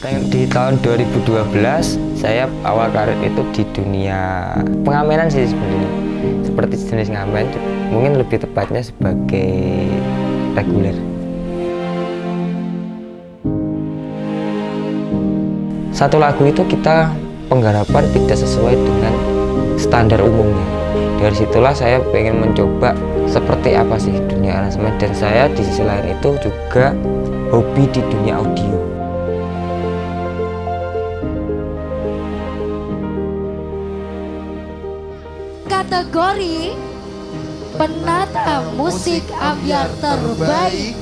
Di tahun 2012 saya awal karir itu di dunia pengamenan sih sebenarnya, seperti jenis ngamen, mungkin lebih tepatnya sebagai reguler. Satu lagu itu kita penggarapan tidak sesuai dengan standar umumnya. Dari situlah saya pengen mencoba seperti apa sih dunia aransemen, dan saya di sisi lain itu juga hobi di dunia audio. Kategori penata musik ambiar terbaik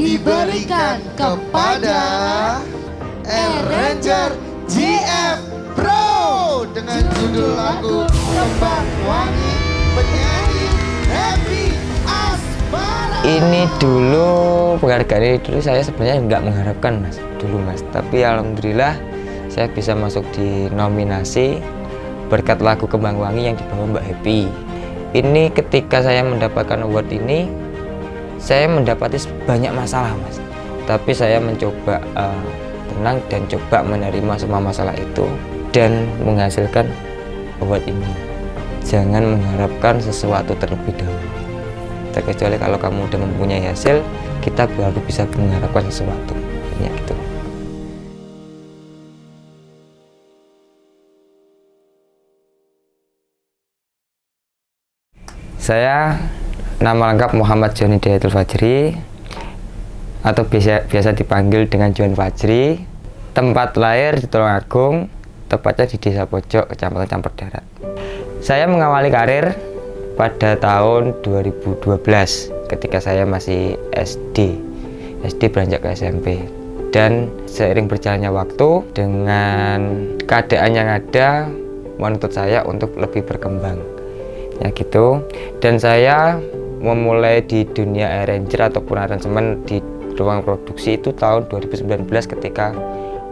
diberikan kepada Arranger GF Pro dengan judul lagu Kembang Wangi, penyanyi Happy Asmara. Ini dulu penghargaan ini dulu saya sebenarnya nggak mengharapkan mas, tapi alhamdulillah saya bisa masuk di nominasi berkat lagu Kembang Wangi yang dibawa Mbak Happy. Ini ketika saya mendapatkan award ini, saya mendapati banyak masalah mas, tapi saya mencoba tenang dan coba menerima semua masalah itu dan menghasilkan award ini. Jangan mengharapkan sesuatu terlebih dahulu, terkecuali kalau kamu udah mempunyai hasil, kita baru bisa mengharapkan sesuatu ya gitu. Saya nama lengkap Muhammad Joni Dayatul Fajri atau biasa dipanggil dengan Jon Fajri. Tempat lahir di Tulungagung, tepatnya di Desa Pojok, Kecamatan Campur Darat. Saya mengawali karir pada tahun 2012 ketika saya masih SD beranjak ke SMP. Dan seiring berjalannya waktu dengan keadaan yang ada menuntut saya untuk lebih berkembang. Ya gitu, dan saya memulai di dunia arranger ataupun aransemen di ruang produksi itu tahun 2019 ketika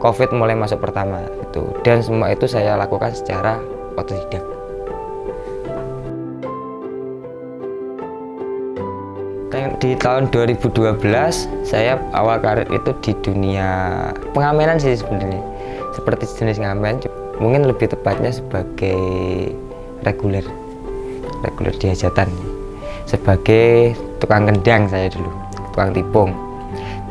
COVID mulai masuk pertama gitu. Dan semua itu saya lakukan secara otodidak. Di tahun 2012 saya awal karir itu di dunia pengamenan sih sebenarnya, seperti jenis ngamen, mungkin lebih tepatnya sebagai reguler di hajatan, sebagai tukang kendang. Saya dulu tukang tipung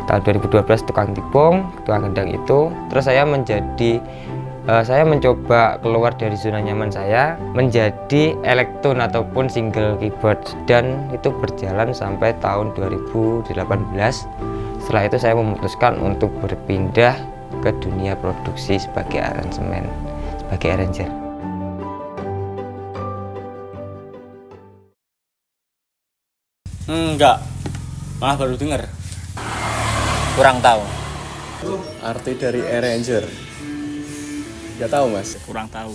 tahun 2012, tukang kendang itu. Terus saya mencoba keluar dari zona nyaman saya menjadi elektron ataupun single keyboard, dan itu berjalan sampai tahun 2018. Setelah itu saya memutuskan untuk berpindah ke dunia produksi sebagai aransemen, sebagai arranger. Enggak, malah baru denger. Kurang tahu. Arti dari arranger? Nggak tahu mas. Kurang tahu.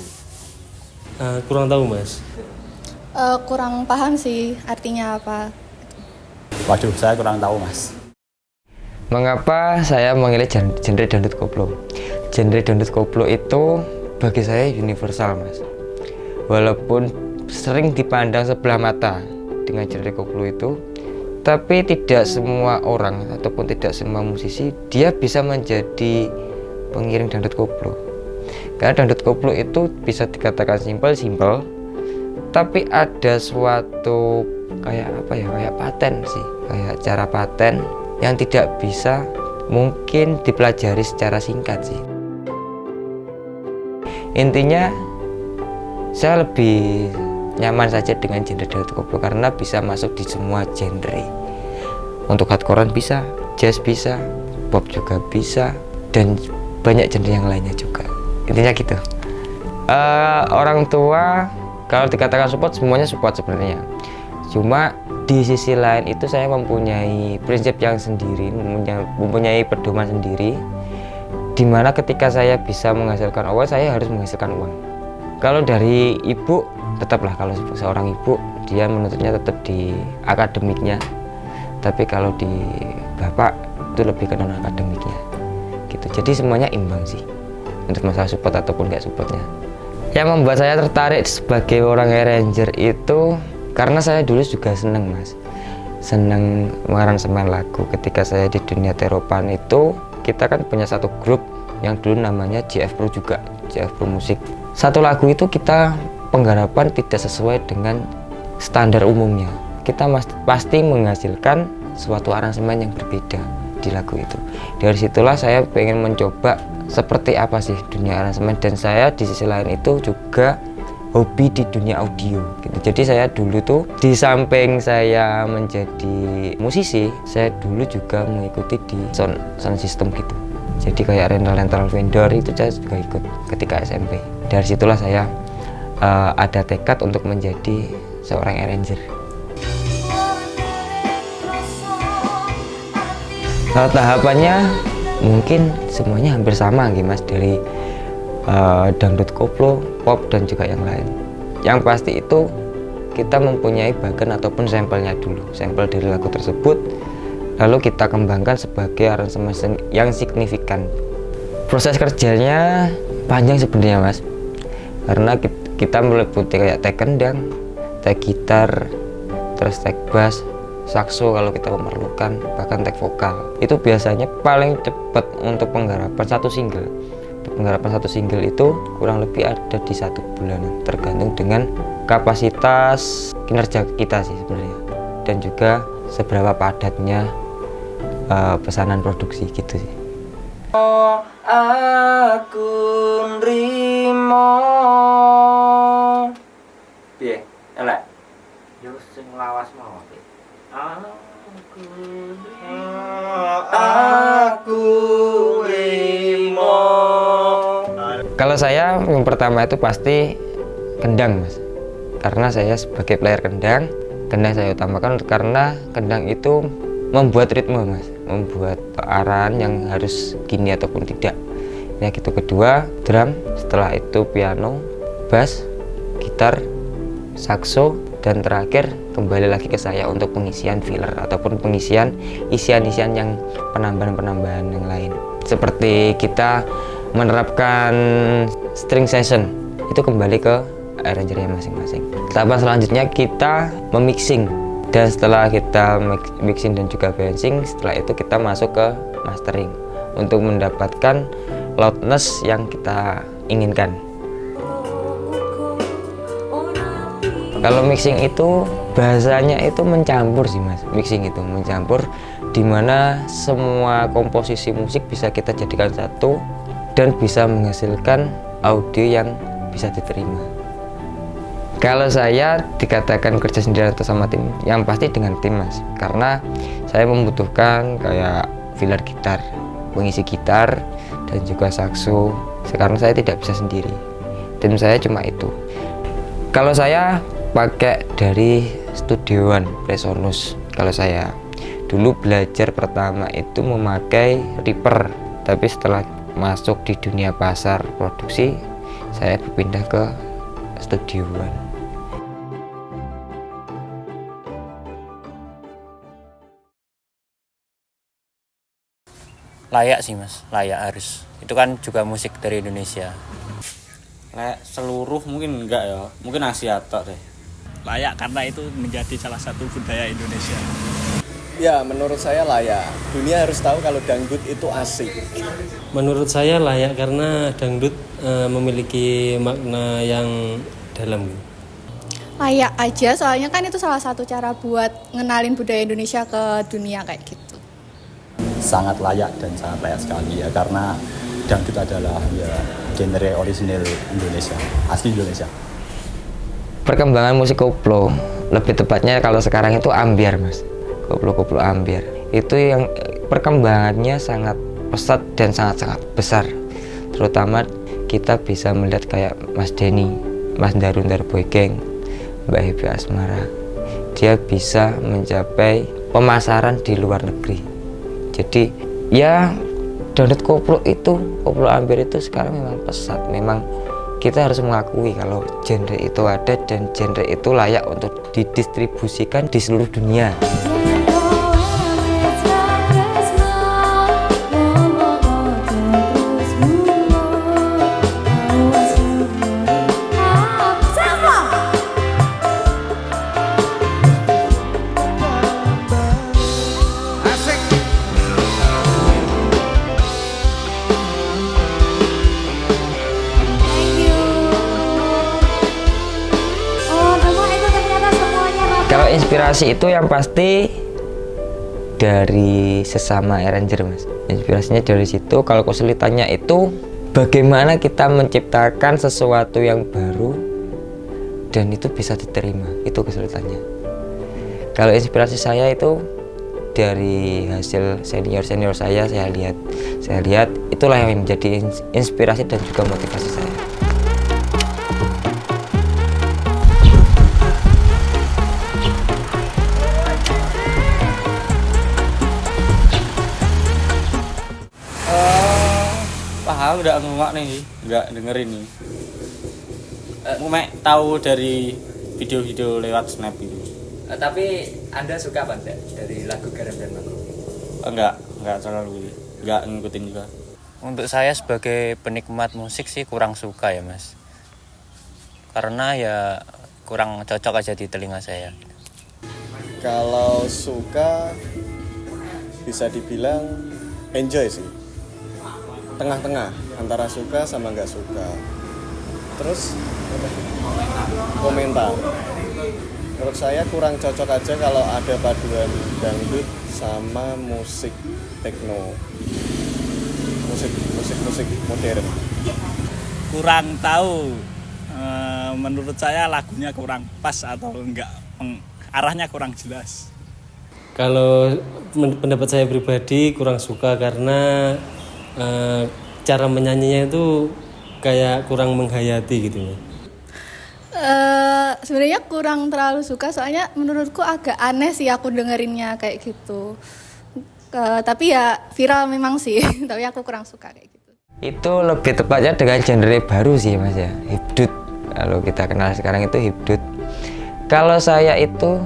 Kurang tahu mas. Kurang paham sih artinya apa. Waduh, saya kurang tahu mas. Mengapa saya memilih genre dangdut koplo? Genre dangdut koplo itu bagi saya universal mas. Walaupun sering dipandang sebelah mata dengan genre koplo itu, tapi tidak semua orang ataupun tidak semua musisi dia bisa menjadi pengiring dangdut koplo. Karena dangdut koplo itu bisa dikatakan simpel, tapi ada suatu kayak paten sih, kayak cara paten yang tidak bisa mungkin dipelajari secara singkat sih. Intinya saya lebih nyaman saja dengan genre dangdut koplo karena bisa masuk di semua genre. Untuk hardcore bisa, jazz bisa, pop juga bisa, dan banyak genre yang lainnya juga. Intinya gitu. Orang tua kalau dikatakan support, semuanya support sebenarnya. Cuma di sisi lain itu saya mempunyai prinsip yang sendiri, mempunyai pedoman sendiri, dimana ketika saya bisa menghasilkan uang, saya harus menghasilkan uang. Kalau dari ibu, tetaplah kalau seorang ibu dia menuntutnya tetap di akademiknya, tapi kalau di bapak itu lebih ke non akademiknya gitu. Jadi semuanya imbang sih untuk masalah support ataupun nggak supportnya. Yang membuat saya tertarik sebagai orang arranger itu karena saya dulu juga seneng mas, seneng mengaransemen lagu. Ketika saya di dunia teropan itu, kita kan punya satu grup yang dulu namanya JF Pro juga, JF Pro Musik. Satu lagu itu kita penggarapan tidak sesuai dengan standar umumnya. Kita pasti menghasilkan suatu aransemen yang berbeda di lagu itu. Dari situlah saya pengen mencoba seperti apa sih dunia aransemen, dan saya di sisi lain itu juga hobi di dunia audio gitu. Jadi saya dulu tuh di samping saya menjadi musisi, saya dulu juga mengikuti di sound system gitu. Jadi kayak rental vendor itu saya juga ikut ketika SMP. Dari situlah saya ada tekad untuk menjadi seorang arranger. Kalau tahapannya mungkin semuanya hampir sama gitu Mas, dari dangdut, koplo, pop dan juga yang lain. Yang pasti itu kita mempunyai bagan ataupun sampelnya dulu, sampel dari lagu tersebut, lalu kita kembangkan sebagai aransemen yang signifikan. Proses kerjanya panjang sebenarnya Mas, karena kita meliputi kayak tag kendang, tag gitar, terus tag bass, sakso kalau kita memerlukan, bahkan tag vokal. Itu biasanya paling cepat untuk penggarapan satu single. Penggarapan satu single itu kurang lebih ada di 1 bulanan, tergantung dengan kapasitas kinerja kita sih sebenarnya, dan juga seberapa padatnya pesanan produksi gitu sih. Aku nrimo piye elek yo sing lawas mau aku nrimo. Kalau saya yang pertama itu pasti kendang Mas, karena saya sebagai player kendang saya utamakan karena kendang itu membuat ritme Mas, membuat arahan yang harus gini ataupun tidak ya gitu. Kedua drum, setelah itu piano, bass, gitar, sakso, dan terakhir kembali lagi ke saya untuk pengisian filler ataupun pengisian isian-isian yang penambahan-penambahan yang lain, seperti kita menerapkan string session, itu kembali ke arrangernya masing-masing. Tahapan selanjutnya kita memixing, dan setelah kita mixing dan juga balancing, setelah itu kita masuk ke mastering untuk mendapatkan loudness yang kita inginkan. Kalau mixing itu bahasanya itu mencampur sih Mas. Mixing itu mencampur, dimana semua komposisi musik bisa kita jadikan satu dan bisa menghasilkan audio yang bisa diterima. Kalau saya dikatakan kerja sendiri atau sama tim, yang pasti dengan tim Mas, karena saya membutuhkan kayak filler gitar, pengisi gitar, dan juga sakso. Sekarang saya tidak bisa sendiri, tim saya cuma itu. Kalau saya pakai dari Studio One Presonus. Kalau saya dulu belajar pertama itu memakai Reaper, tapi setelah masuk di dunia pasar produksi, saya berpindah ke Studio One. Layak sih Mas, layak harus. Itu kan juga musik dari Indonesia. Layak seluruh mungkin enggak ya, mungkin Asia tok deh. Layak karena itu menjadi salah satu budaya Indonesia. Ya, menurut saya layak. Dunia harus tahu kalau dangdut itu asik. Menurut saya layak karena dangdut memiliki makna yang dalam. Layak aja, soalnya kan itu salah satu cara buat ngenalin budaya Indonesia ke dunia kayak gitu. Sangat layak dan sangat layak sekali ya, karena dangdut adalah ya genre orisinil Indonesia, asli Indonesia. Perkembangan musik koplo, lebih tepatnya kalau sekarang itu ambiar Mas, koplo ambiar, itu yang perkembangannya sangat pesat dan sangat-sangat besar. Terutama kita bisa melihat kayak Mas Denny, Mas Darundar Boy Gang, Mbak Happy Asmara, dia bisa mencapai pemasaran di luar negeri. Jadi ya dangdut koplo ambiar itu sekarang memang pesat. Memang kita harus mengakui kalau genre itu ada dan genre itu layak untuk didistribusikan di seluruh dunia. inspirasi itu yang pasti dari sesama arranger mas. Inspirasinya dari situ. Kalau kesulitannya itu bagaimana kita menciptakan sesuatu yang baru dan itu bisa diterima, itu kesulitannya. Kalau inspirasi saya itu dari hasil senior saya lihat itulah yang menjadi inspirasi dan juga motivasi saya. Paham udah ngomong nih, nggak dengerin nih. Mek tahu dari video-video lewat snap itu. Tapi Anda suka apa enggak dari lagu Garam dan Mangkok? Enggak terlalu, enggak ngikutin juga. Untuk saya sebagai penikmat musik sih kurang suka ya mas, karena ya kurang cocok aja di telinga saya. Kalau suka bisa dibilang enjoy sih, tengah-tengah antara suka sama nggak suka. Terus komentar, menurut saya kurang cocok aja kalau ada paduan dangdut sama musik techno, musik modern. Kurang tahu, menurut saya lagunya kurang pas atau enggak, arahnya kurang jelas. Kalau pendapat saya pribadi kurang suka karena cara menyanyinya itu kayak kurang menghayati gitu ya. Sebenarnya kurang terlalu suka, soalnya menurutku agak aneh sih aku dengerinnya kayak gitu. Tapi ya viral memang sih, tapi aku kurang suka kayak gitu. Itu lebih tepatnya dengan genre baru sih mas ya, hipdut. Kalau kita kenal sekarang itu hipdut. Kalau saya itu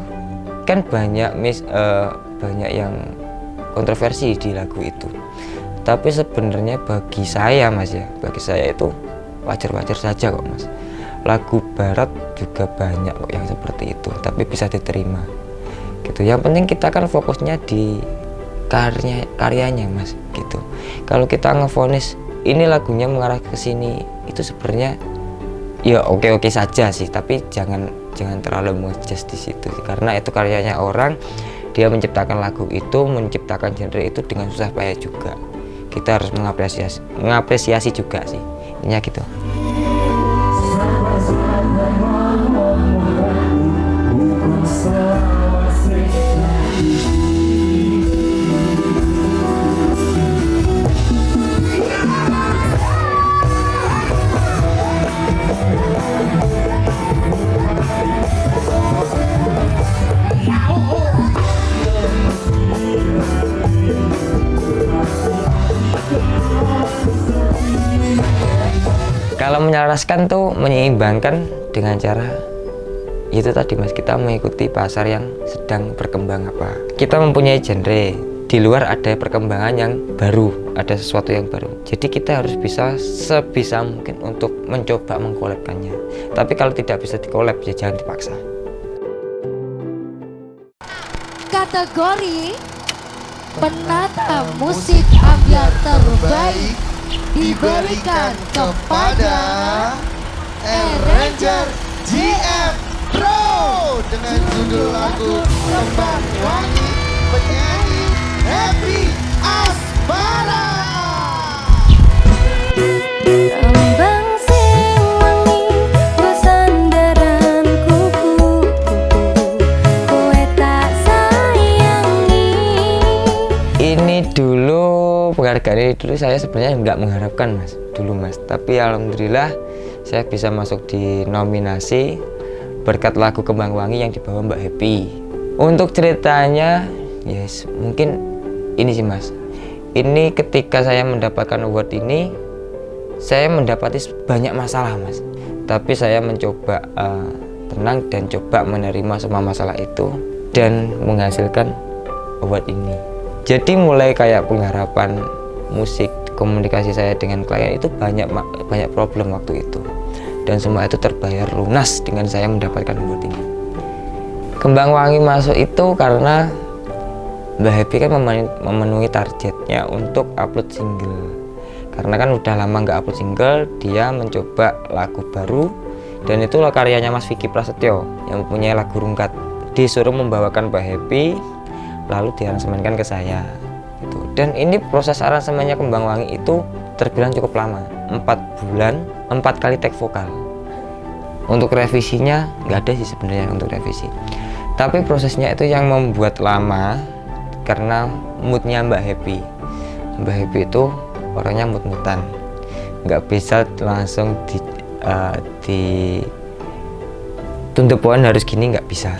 kan banyak yang kontroversi di lagu itu. Tapi sebenarnya bagi saya mas ya, bagi saya itu wajar-wajar saja kok mas. Lagu barat juga banyak kok yang seperti itu, tapi bisa diterima gitu. Yang penting kita kan fokusnya di karyanya mas gitu. Kalau kita ngevonis ini lagunya mengarah ke sini, itu sebenarnya ya oke saja sih, tapi jangan terlalu ngejudge di situ karena itu karyanya orang, dia menciptakan lagu itu, menciptakan genre itu dengan susah payah juga. Kita harus mengapresiasi juga sih, intinya gitu. Kalau menyelaraskan tuh menyeimbangkan dengan cara itu tadi mas, kita mengikuti pasar yang sedang berkembang apa. Kita mempunyai genre, di luar ada perkembangan yang baru, ada sesuatu yang baru. Jadi kita harus bisa sebisa mungkin untuk mencoba mengkolabkannya. Tapi kalau tidak bisa dikolab ya jangan dipaksa. Kategori penata musik ambiar terbaik diberikan kepada Arranger GF Pro dengan judul lagu Kembang Wangi, penyanyi Happy Asmara. Kembang sing wangi nggo sandaran kuku-kuku, kowe tak sayangi. Ini dulu penghargaan ini dulu saya sebenarnya nggak mengharapkan mas dulu mas, tapi alhamdulillah saya bisa masuk di nominasi berkat lagu Kembang Wangi yang dibawa Mbak Happy. Untuk ceritanya yes mungkin ini sih mas, ini ketika saya mendapatkan award ini saya mendapati banyak masalah mas, tapi saya mencoba tenang dan coba menerima semua masalah itu dan menghasilkan award ini. Jadi mulai kayak pengharapan musik, komunikasi saya dengan klien itu banyak problem waktu itu, dan semua itu terbayar lunas dengan saya mendapatkan award ini. Kembang Wangi masuk itu karena Mbak Happy kan memenuhi targetnya untuk upload single. Karena kan udah lama nggak upload single, dia mencoba lagu baru, dan itu karyanya Mas Vicky Prasetyo yang mempunyai lagu Rungkat. disuruh membawakan Mbak Happy, lalu diaransemenkan ke saya gitu. Dan ini proses aransemennya Kembang Wangi itu terbilang cukup lama, 4 bulan, 4 kali take vokal. Untuk revisinya nggak ada sih sebenarnya untuk revisi, tapi prosesnya itu yang membuat lama karena moodnya Mbak Happy. Mbak Happy itu orangnya mut-mutan, nggak bisa langsung di to the point harus gini, nggak bisa.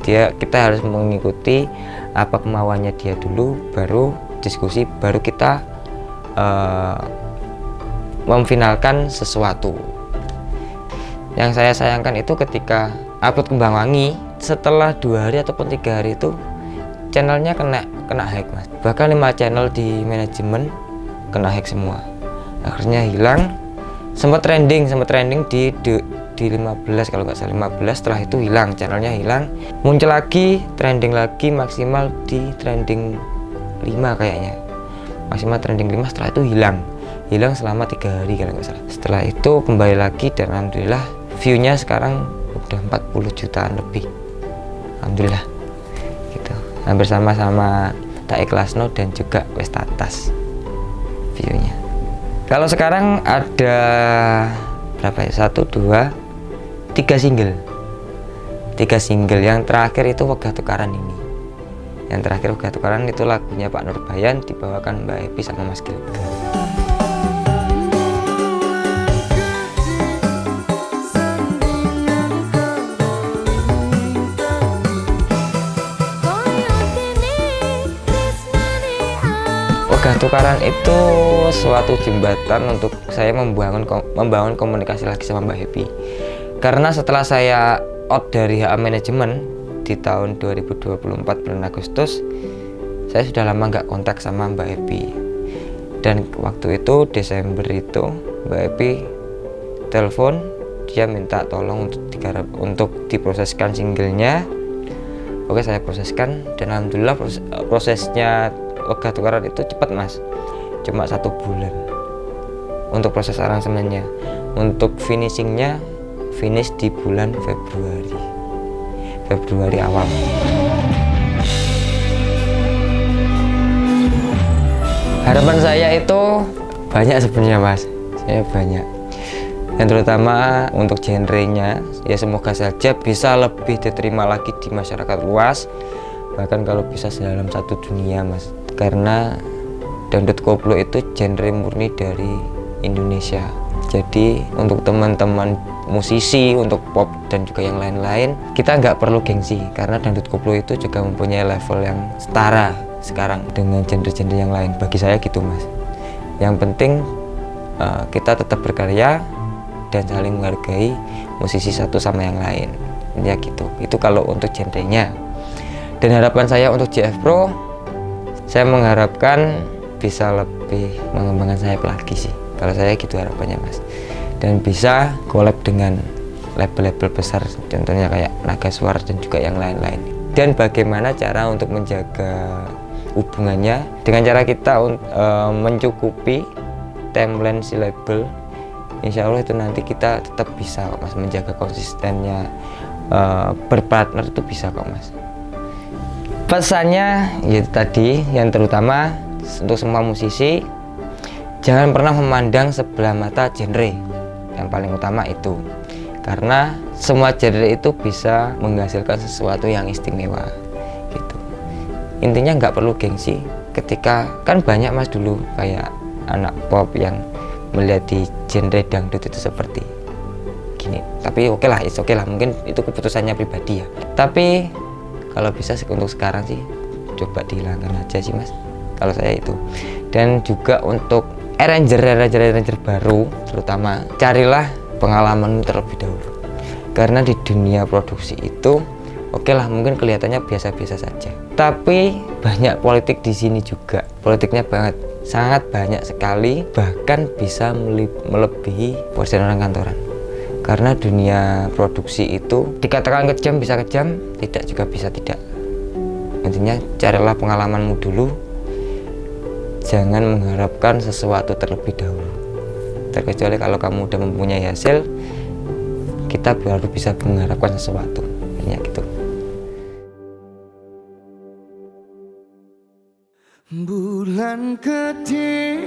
Kita harus mengikuti apa kemauannya dia dulu, baru diskusi, baru kita memfinalkan sesuatu. Yang saya sayangkan itu ketika upload Kembang Wangi, setelah 2 hari ataupun 3 hari itu channelnya kena hack Mas. Bahkan 5 channel di manajemen kena hack semua, akhirnya hilang. Sempat trending di 15 kalau nggak salah, 15. Setelah itu hilang, channelnya hilang, muncul lagi, trending lagi, maksimal di trending 5 kayaknya, maksimal trending 5. Setelah itu hilang selama 3 hari kalau nggak salah. Setelah itu kembali lagi dan alhamdulillah view-nya sekarang udah 40 jutaan lebih, alhamdulillah gitu. Hampir sama-sama Tak Ikhlasno dan juga wes tatas view-nya. Kalau sekarang ada berapa ya? 1, 2, 3 single. 3 single. Yang terakhir itu Wegah Tukaran ini. Yang terakhir Wegah Tukaran itu lagunya Pak Nurbayan, dibawakan Mbak Happy sama Mas Gilga. Wegah Tukaran itu suatu jembatan untuk saya membangun komunikasi lagi sama Mbak Happy. Karena setelah saya out dari HA Manajemen di tahun 2024 bulan Agustus, saya sudah lama nggak kontak sama Mbak Happy. Dan waktu itu Desember itu Mbak Happy telepon, dia minta tolong untuk diproseskan singlenya. Oke, saya proseskan dan alhamdulillah prosesnya Wegah Tukaran itu cepat Mas, cuma 1 bulan untuk proses aransemennya. Untuk finishingnya finish di bulan Februari awal. Harapan saya itu banyak sebenarnya Mas, saya banyak. Yang terutama untuk genrenya ya semoga saja bisa lebih diterima lagi di masyarakat luas, bahkan kalau bisa dalam satu dunia Mas. Karena dangdut koplo itu genre murni dari Indonesia. Jadi untuk teman-teman musisi, untuk pop dan juga yang lain-lain, kita nggak perlu gengsi karena dangdut koplo itu juga mempunyai level yang setara sekarang dengan genre-genre yang lain. Bagi saya gitu Mas. Yang penting kita tetap berkarya dan saling menghargai musisi satu sama yang lain. Ya gitu. Itu kalau untuk genrenya. Dan harapan saya untuk JF Pro, saya mengharapkan bisa lebih mengembangkan sayap lagi sih. Kalau saya gitu harapannya Mas. Dan bisa collab dengan label-label besar, contohnya kayak Naga Suara dan juga yang lain-lain. Dan bagaimana cara untuk menjaga hubungannya dengan cara kita mencukupi timeline si label. Insya Allah itu nanti kita tetap bisa kok Mas menjaga konsistennya, berpartner itu bisa kok Mas. Pesannya yaitu tadi yang terutama untuk semua musisi, jangan pernah memandang sebelah mata genre. Yang paling utama itu, karena semua genre itu bisa menghasilkan sesuatu yang istimewa gitu. Intinya nggak perlu gengsi ketika kan banyak Mas dulu kayak anak pop yang melihat di genre dangdut itu seperti gini, tapi oke lah, mungkin itu keputusannya pribadi ya. Tapi kalau bisa untuk sekarang sih coba dihilangkan aja sih Mas, kalau saya itu. Dan juga untuk arranger baru, terutama carilah pengalaman terlebih dahulu. Karena di dunia produksi itu oke lah, mungkin kelihatannya biasa-biasa saja, tapi banyak politik di sini juga. Politiknya sangat banyak sekali, bahkan bisa melebihi porsi orang kantoran. Karena dunia produksi itu dikatakan kejam bisa kejam, tidak juga bisa tidak. Intinya carilah pengalamanmu dulu, jangan mengharapkan sesuatu terlebih dahulu. Terkecuali kalau kamu udah mempunyai hasil, kita baru bisa mengharapkan sesuatu. Intinya gitu. Bulan gede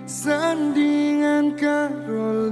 sandingan karo